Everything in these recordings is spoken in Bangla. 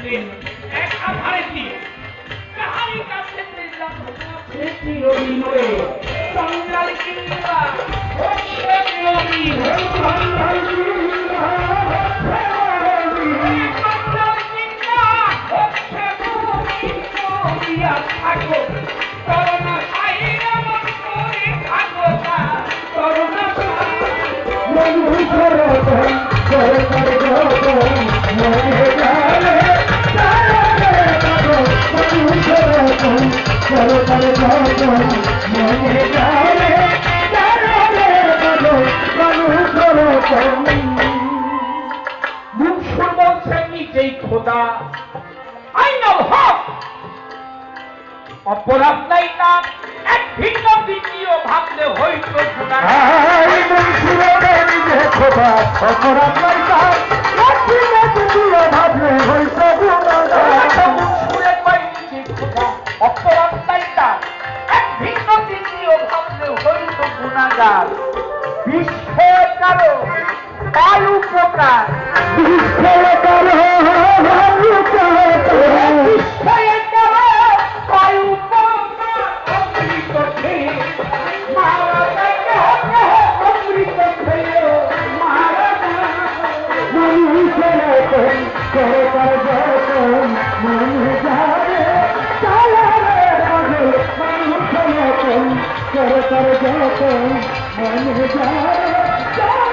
दिन एक अभारती कहानी का क्षेत्र खेती रोगी हुए संगल की लीला होशे रोगी संगल की लीला ठाकुर करुणा साईरा मंत्री ठाकुर करुणा मनु करो कर मने जाने तारे बाबू मनु करो मने जाने तारे बाबू मनु करो मुंशुर বলছে নিজেই খোদা I know how অপরাধ নাই না এক ভিন্ন দ্বিতীয় ভাবলে হইতো গুনাহ এই মনসুরে নিজে খোদা অপরাধ নাই না এক ভিন্ন দ্বিতীয় ভাবলে হইতো গুনাহ মনসুরে কই নিজে খোদা অপরাধ নাই না এক ভিন্ন দ্বিতীয় ভাবলে হইতো গুনাহগার বিশ্বের কারো বায়ু প্রকার বিশ্বের কারো বায়ু প্রকার বিশ্বের কারো বায়ু প্রকার অমৃত খেয়ে মারা যায় অমৃত খেয়ে মারা যায় মনুষ্যের করে কর যতন মনে যাবে চালারে পাগল মনুষ্যের করে কর যতন মনে যাবে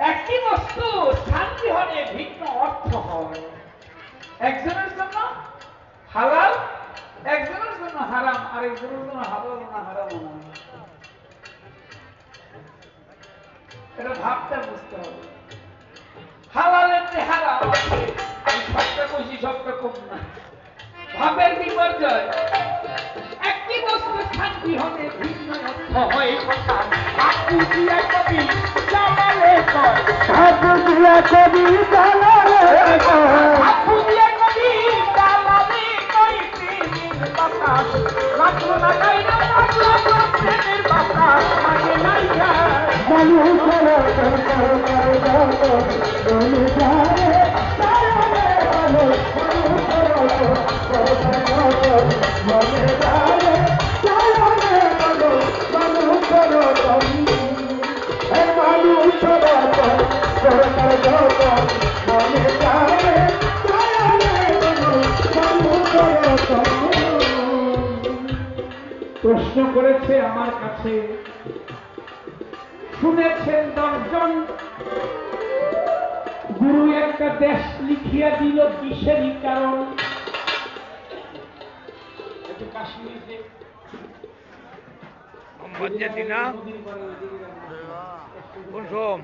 একটি বস্তু শান্তি হলে ভিন্ন অর্থ হয় একজনের জন্য হালাল একজনের জন্য হারাম আর একজনের জন্য হালাল না হারাম না এটা ভাবতে বুঝতে হবে হালালের যে হারাম আমি সবটা কইছি সবটা কম না ভাবের বিপর্যয় একটি বস্তু শান্তি হলে ভিন্ন অর্থ হয় কথা আপু দিয়া কবি জামালে কয় আপু দিয়া কবি জামালে কয় আপু দিয়া কবি জামালে কয় প্রেমের বাতাস লাগলো না গাইলো লাগলো প্রেমের বাতাস আগে নাই যায় মানুষ প্রশ্ন করেছে আমার কাছে, শুনেছেন 10 জন গুরু একটা দেশ লিখিয়া দিল কিসেরই কারণ। কাশ্মীরে কোন সোম